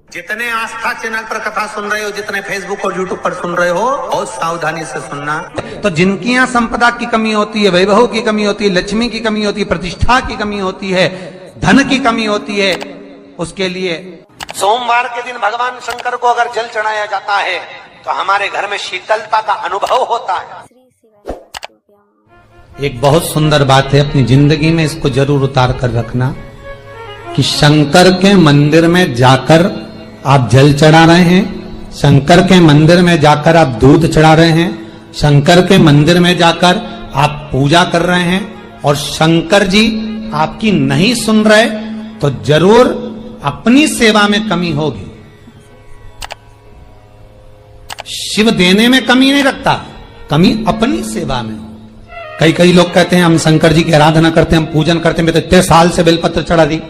जितने आस्था चैनल पर कथा सुन रहे हो, जितने फेसबुक और यूट्यूब पर सुन रहे हो, बहुत सावधानी से सुनना। तो जिनकी यहाँ संपदा की कमी होती है, वैभव की कमी होती है, लक्ष्मी की कमी होती है, प्रतिष्ठा की कमी होती है, धन की कमी होती है, उसके लिए सोमवार के दिन भगवान शंकर को अगर जल चढ़ाया जाता है तो हमारे घर में शीतलता का अनुभव होता है। एक बहुत सुंदर बात है, अपनी जिंदगी में इसको जरूर उतार कर रखना कि शंकर के मंदिर में जाकर आप जल चढ़ा रहे हैं, शंकर के मंदिर में जाकर आप दूध चढ़ा रहे हैं, शंकर के मंदिर में जाकर आप पूजा कर रहे हैं और शंकर जी आपकी नहीं सुन रहे तो जरूर अपनी सेवा में कमी होगी। शिव देने में कमी नहीं रखता, कमी अपनी सेवा में। कई लोग कहते हैं हम शंकर जी की आराधना करते हैं, हम पूजन करते हैं, मैं तो इतने साल से बेलपत्र चढ़ा दी,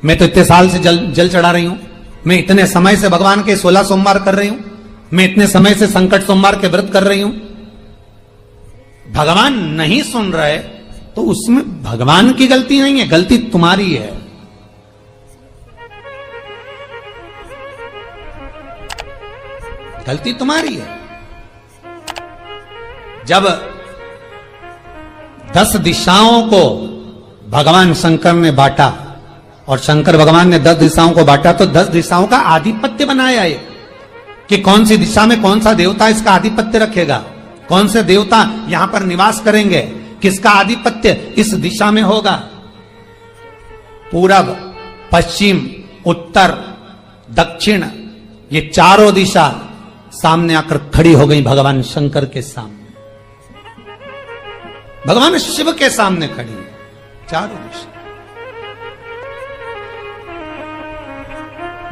मैं तो इतने साल से जल चढ़ा रही हूं, मैं इतने समय से भगवान के 16 सोमवार कर रही हूं, मैं इतने समय से संकट सोमवार के व्रत कर रही हूं। भगवान नहीं सुन रहे तो उसमें भगवान की गलती नहीं है, गलती तुम्हारी है। गलती तुम्हारी है। जब 10 दिशाओं को भगवान शंकर ने बांटा और शंकर भगवान ने 10 दिशाओं को बांटा तो 10 दिशाओं का आधिपत्य बनाया है कि कौन सी दिशा में कौन सा देवता इसका आधिपत्य रखेगा, कौन से देवता यहां पर निवास करेंगे, किसका आधिपत्य इस दिशा में होगा। पूरब, पश्चिम, उत्तर, दक्षिण, ये चारों दिशा सामने आकर खड़ी हो गई भगवान शंकर के सामने, भगवान शिव के सामने खड़ी है चारों दिशा।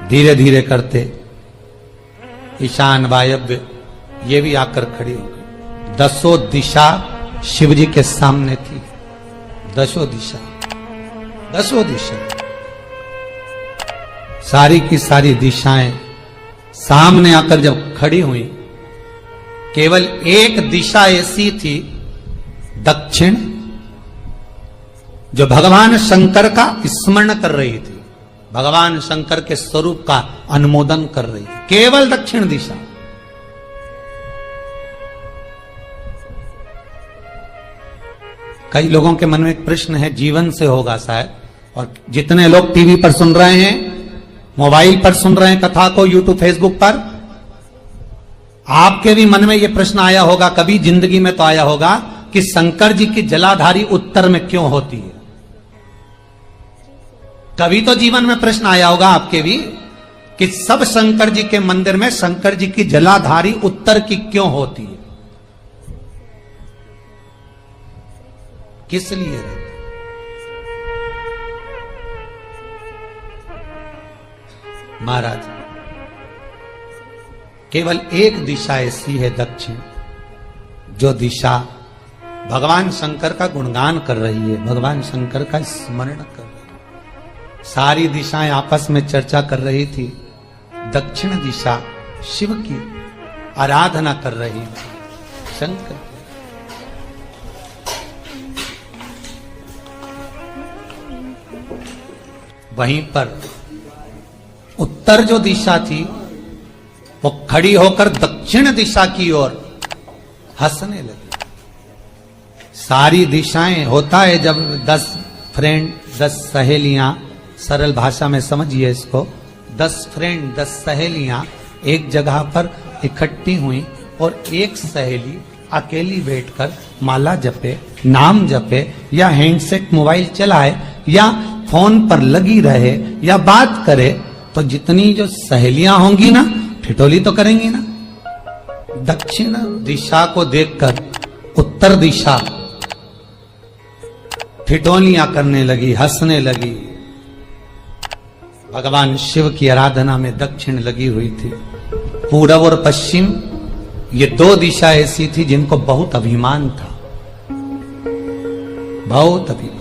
धीरे धीरे करते ईशान, वायव्य ये भी आकर खड़ी हो गई। 10 दिशा शिव जी के सामने थी, 10 दिशा, 10 दिशा, सारी की सारी दिशाएं सामने आकर जब खड़ी हुई, केवल एक दिशा ऐसी थी दक्षिण, जो भगवान शंकर का स्मरण कर रही थी, भगवान शंकर के स्वरूप का अनुमोदन कर रही थी, केवल दक्षिण दिशा। कई लोगों के मन में एक प्रश्न है, जीवन से होगा शायद, और जितने लोग टीवी पर सुन रहे हैं, मोबाइल पर सुन रहे हैं कथा को, यूट्यूब, फेसबुक पर, आपके भी मन में यह प्रश्न आया होगा, कभी जिंदगी में तो आया होगा कि शंकर जी की जलाधारी उत्तर में क्यों होती है। कभी तो जीवन में प्रश्न आया होगा आपके भी कि सब शंकर जी के मंदिर में शंकर जी की जलाधारी उत्तर की क्यों होती है, किस लिए रहती? महाराज, केवल एक दिशा ऐसी है दक्षिण, जो दिशा भगवान शंकर का गुणगान कर रही है, भगवान शंकर का स्मरण कर रही है। सारी दिशाएं आपस में चर्चा कर रही थी, दक्षिण दिशा शिव की आराधना कर रही थी, शंकर। वहीं पर उत्तर जो दिशा थी वो खड़ी होकर दक्षिण दिशा की ओर हंसने लगी। सारी दिशाएं, होता है जब 10 फ्रेंड, 10 सहेलियां, सरल भाषा में समझिए इसको, 10 फ्रेंड, 10 सहेलियां एक जगह पर इकट्ठी हुई और एक सहेली अकेली बैठकर माला जपे, नाम जपे, या हैंडसेट मोबाइल चलाए, या फोन पर लगी रहे, या बात करे, तो जितनी जो सहेलियां होंगी ना, ठिठोली तो करेंगी ना। दक्षिण दिशा को देखकर उत्तर दिशा ठिठोलियां करने लगी, हंसने लगी। भगवान शिव की आराधना में दक्षिण लगी हुई थी। पूरब और पश्चिम ये 2 दिशा ऐसी थी जिनको बहुत अभिमान था, बहुत अभिमान।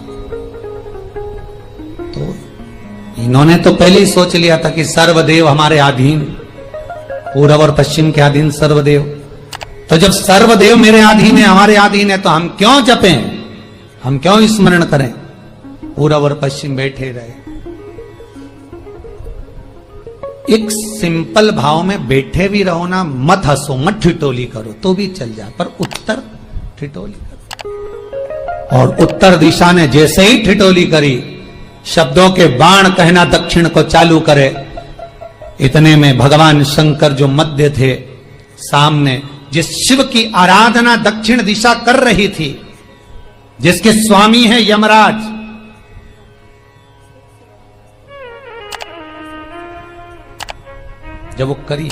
तो इन्होंने तो पहले ही सोच लिया था कि सर्वदेव हमारे अधीन, पूरब और पश्चिम के अधीन सर्वदेव। तो जब सर्वदेव मेरे अधीन है, हमारे अधीन है, तो हम क्यों जपें, हम क्यों स्मरण करें। पूरब और पश्चिम बैठे रहे। एक सिंपल भाव में बैठे भी रहो ना, मत हंसो, मत ठिठोली करो तो भी चल जाए, पर उत्तर ठिठोली करो। और उत्तर दिशा ने जैसे ही ठिठोली करी, शब्दों के बाण कहना दक्षिण को चालू करे। इतने में भगवान शंकर जो मध्य थे सामने, जिस शिव की आराधना दक्षिण दिशा कर रही थी, जिसके स्वामी है यमराज, जब वो करी,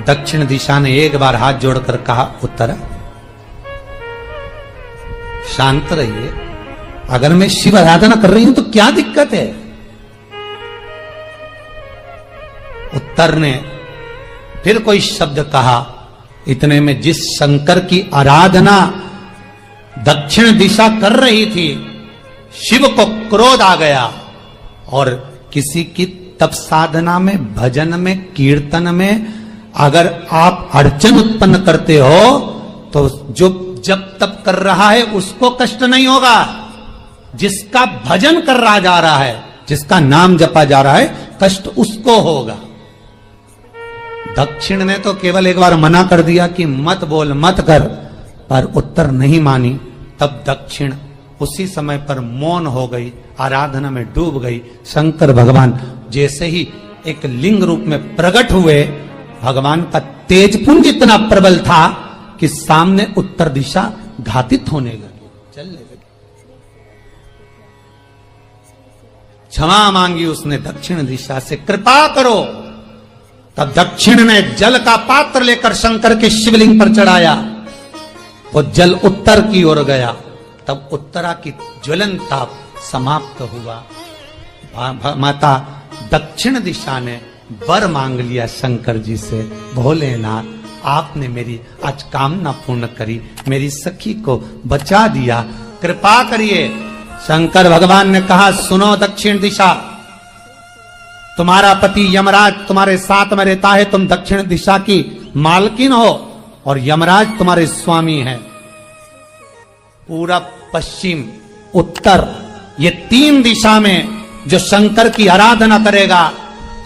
दक्षिण दिशा ने एक बार हाथ जोड़कर कहा, उत्तर शांत रहिए, अगर मैं शिव आराधना कर रही हूं तो क्या दिक्कत है। उत्तर ने फिर कोई शब्द कहा। इतने में जिस शंकर की आराधना दक्षिण दिशा कर रही थी, शिव को क्रोध आ गया और किसी की तप साधना में, भजन में, कीर्तन में अगर आप अड़चन उत्पन्न करते हो तो जो जब तप कर रहा है उसको कष्ट नहीं होगा, जिसका भजन कर रहा जा रहा है, जिसका नाम जपा जा रहा है, कष्ट उसको होगा। दक्षिण ने तो केवल एक बार मना कर दिया कि मत बोल, मत कर, पर उत्तर नहीं मानी। तब दक्षिण उसी समय पर मौन हो गई, आराधना में डूब गई। शंकर भगवान जैसे ही एक लिंग रूप में प्रकट हुए, भगवान का तेजपुंज इतना प्रबल था कि सामने उत्तर दिशा घातित होने लगी, चलने लगी। क्षमा मांगी उसने दक्षिण दिशा से, कृपा करो। तब दक्षिण ने जल का पात्र लेकर शंकर के शिवलिंग पर चढ़ाया, वो जल उत्तर की ओर गया। तब उत्तरा की ज्वलन ताप समाप्त हुआ। माता दक्षिण दिशा ने वर मांग लिया शंकर जी से, भोलेनाथ आपने मेरी आज कामना पूर्ण करी, मेरी सखी को बचा दिया, कृपा करिए। शंकर भगवान ने कहा, सुनो दक्षिण दिशा, तुम्हारा पति यमराज तुम्हारे साथ में रहता है, तुम दक्षिण दिशा की मालकिन हो और यमराज तुम्हारे स्वामी हैं। पूरब, पश्चिम, उत्तर, ये तीन दिशा में जो शंकर की आराधना करेगा,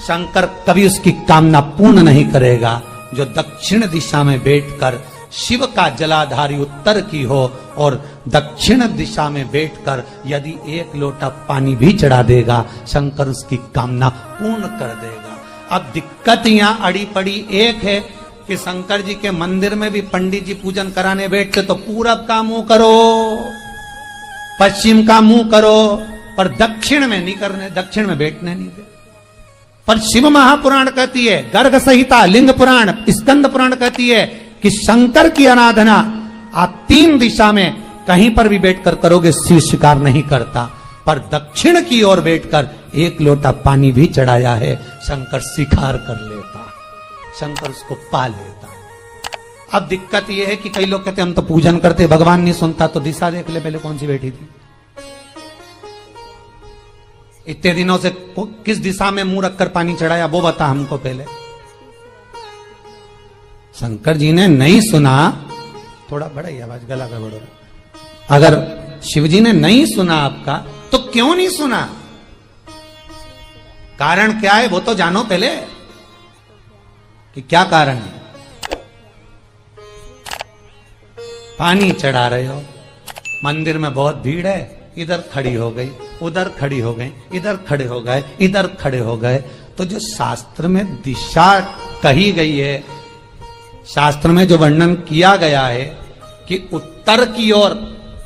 शंकर कभी उसकी कामना पूर्ण नहीं करेगा। जो दक्षिण दिशा में बैठकर शिव का जलाधारी उत्तर की हो और दक्षिण दिशा में बैठकर यदि एक लोटा पानी भी चढ़ा देगा, शंकर उसकी कामना पूर्ण कर देगा। अब दिक्कत यहां अड़ी पड़ी एक है कि शंकर जी के मंदिर में भी पंडित जी पूजन कराने बैठते तो पूरब का मुंह करो, पश्चिम का मुंह करो, पर दक्षिण में नहीं करने, दक्षिण में बैठने नहीं दे। पर शिव महापुराण कहती है, गर्ग संहिता, लिंग पुराण, स्कंद पुराण कहती है कि शंकर की आराधना आप तीन दिशा में कहीं पर भी बैठकर करोगे, शिव स्वीकार नहीं करता। पर दक्षिण की ओर बैठकर एक लोटा पानी भी चढ़ाया है, शंकर स्वीकार कर लेता, शंकर उसको पा लेता। अब दिक्कत यह है कि कई लोग कहते हम तो पूजन करते, भगवान नहीं सुनता, तो दिशा देख ले पहले कौन सी बैठी थी। इतने दिनों से किस दिशा में मुंह रखकर पानी चढ़ाया, वो बता हमको पहले। शंकर जी ने नहीं सुना, थोड़ा बड़ा ही आवाज, गला का बड़ा। अगर शिव जी ने नहीं सुना आपका, तो क्यों नहीं सुना, कारण क्या है वो तो जानो पहले कि क्या कारण है। पानी चढ़ा रहे हो, मंदिर में बहुत भीड़ है, इधर खड़ी हो गई, उधर खड़ी हो गई, इधर खड़े हो गए, इधर खड़े हो गए। तो जो शास्त्र में दिशा कही गई है, शास्त्र में जो वर्णन किया गया है कि उत्तर की ओर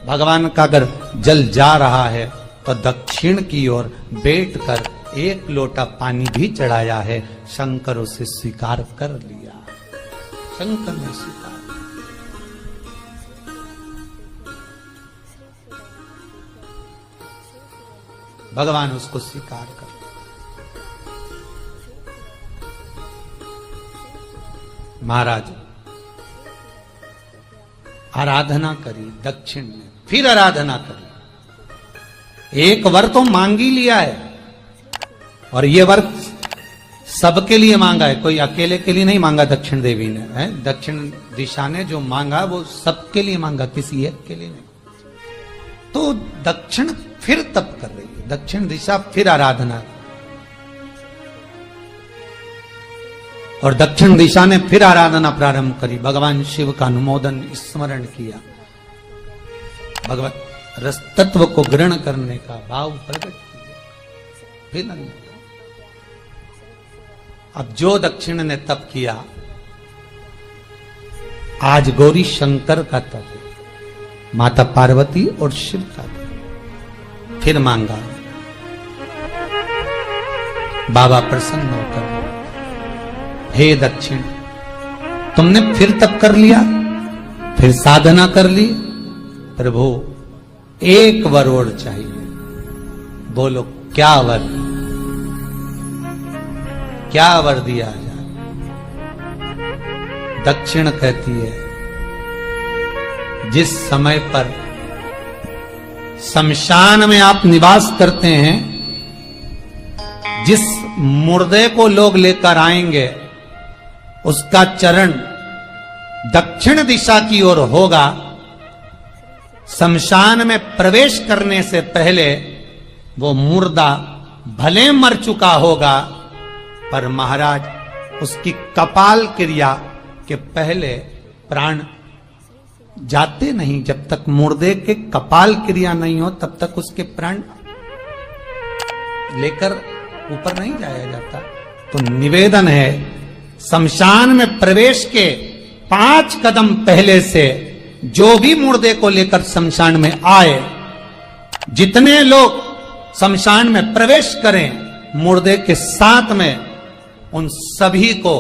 भगवान का अगर जल जा रहा है तो दक्षिण की ओर बैठकर एक लोटा पानी भी चढ़ाया है, शंकर उसे स्वीकार कर लिया, शंकर ने स्वीकार। भगवान उसको स्वीकार कर। महाराज आराधना करी दक्षिण में, फिर आराधना करी। एक वर तो मांग ही लिया है और ये वर सबके लिए मांगा है, कोई अकेले के लिए नहीं मांगा दक्षिण देवी ने, है दक्षिण दिशा ने जो मांगा वो सबके लिए मांगा, किसी एक के लिए नहीं। तो दक्षिण फिर तप कर रही है, दक्षिण दिशा फिर आराधना और दक्षिण दिशा ने फिर आराधना प्रारंभ करी, भगवान शिव का अनुमोदन स्मरण किया, भगवान रस तत्व को ग्रहण करने का भाव प्रकट किया। फिर अब जो दक्षिण ने तप किया, आज गौरी शंकर का तप है, माता पार्वती और शिव का तप। फिर मांगा, बाबा प्रसन्न होकर, हे दक्षिण, तुमने फिर तप कर लिया, फिर साधना कर ली, प्रभु एक वर और चाहिए। बोलो क्या वर, क्या वर दिया जाए? दक्षिण कहती है, जिस समय पर शमशान में आप निवास करते हैं, जिस मुर्दे को लोग लेकर आएंगे, उसका चरण दक्षिण दिशा की ओर होगा। शमशान में प्रवेश करने से पहले वो मुर्दा भले मर चुका होगा, पर महाराज उसकी कपाल क्रिया के पहले प्राण जाते नहीं। जब तक मुर्दे के कपाल क्रिया नहीं हो, तब तक उसके प्राण लेकर ऊपर नहीं जाया जाता। तो निवेदन है, शमशान में प्रवेश के 5 कदम पहले से जो भी मुर्दे को लेकर शमशान में आए, जितने लोग शमशान में प्रवेश करें मुर्दे के साथ में, उन सभी को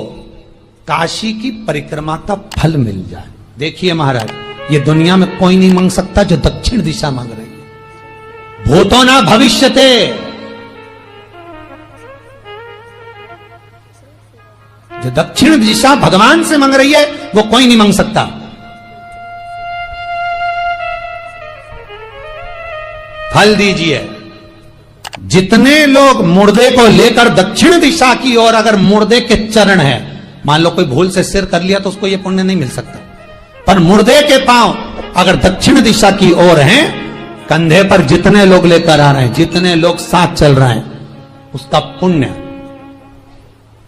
काशी की परिक्रमा का फल मिल जाए। देखिए महाराज, ये दुनिया में कोई नहीं मांग सकता जो दक्षिण दिशा मांग रही है। भूतो ना भविष्यते, जो दक्षिण दिशा भगवान से मांग रही है वो कोई नहीं मांग सकता। फल दीजिए। जितने लोग मुर्दे को लेकर दक्षिण दिशा की ओर, अगर मुर्दे के चरण है, मान लो कोई भूल से सिर कर लिया तो उसको यह पुण्य नहीं मिल सकता, पर मुर्दे के पांव अगर दक्षिण दिशा की ओर हैं, कंधे पर जितने लोग लेकर आ रहे हैं, जितने लोग साथ चल रहे हैं, उसका पुण्य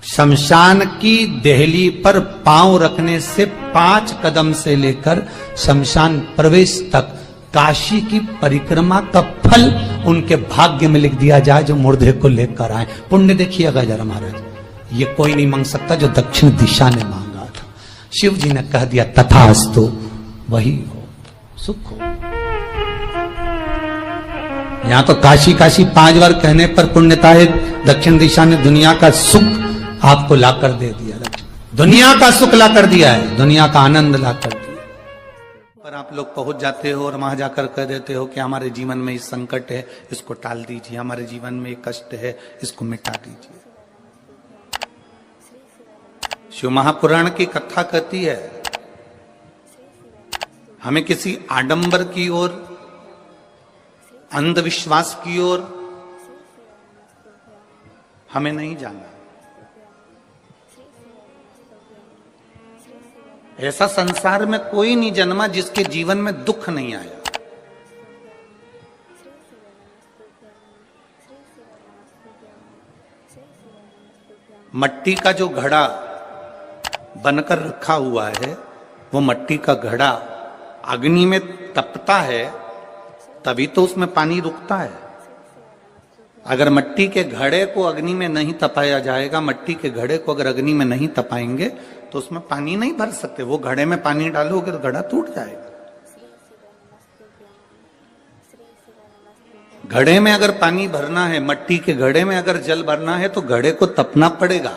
शमशान की देहली पर पांव रखने से 5 कदम से लेकर शमशान प्रवेश तक काशी की परिक्रमा का फल उनके भाग्य में लिख दिया जाए, जो मुर्दे को लेकर आए। पुण्य देखिएगा जरा महाराज, ये कोई नहीं मांग सकता जो दक्षिण दिशा ने मांगा था। शिव जी ने कह दिया तथास्तु, वही हो, सुख हो। यहां तो काशी काशी 5 बार कहने पर पुण्यता है, दक्षिण दिशा ने दुनिया का सुख आपको लाकर दे दिया, दुनिया का सुख लाकर दिया है, दुनिया का आनंद लाकर दिया। पर आप लोग पहुंच जाते हो और वहां जाकर कह देते हो कि हमारे जीवन में इस संकट है, इसको टाल दीजिए, हमारे जीवन में एक कष्ट है, इसको मिटा दीजिए। शिव महापुराण की कथा कहती है, हमें किसी आडंबर की ओर, अंधविश्वास की ओर हमें नहीं जाना। ऐसा संसार में कोई नहीं जन्मा जिसके जीवन में दुख नहीं आया। मट्टी का जो घड़ा बनकर रखा हुआ है, वो मट्टी का घड़ा अग्नि में तपता है, तभी तो उसमें पानी रुकता है। अगर मट्टी के घड़े को अग्नि में नहीं तपाया जाएगा, मट्टी के घड़े को अगर अग्नि में नहीं तपाएंगे तो उसमें पानी नहीं भर सकते। वो घड़े में पानी डालोगे तो घड़ा टूट जाएगा। घड़े में अगर पानी भरना है, मट्टी के घड़े में अगर जल भरना है, तो घड़े को तपना पड़ेगा।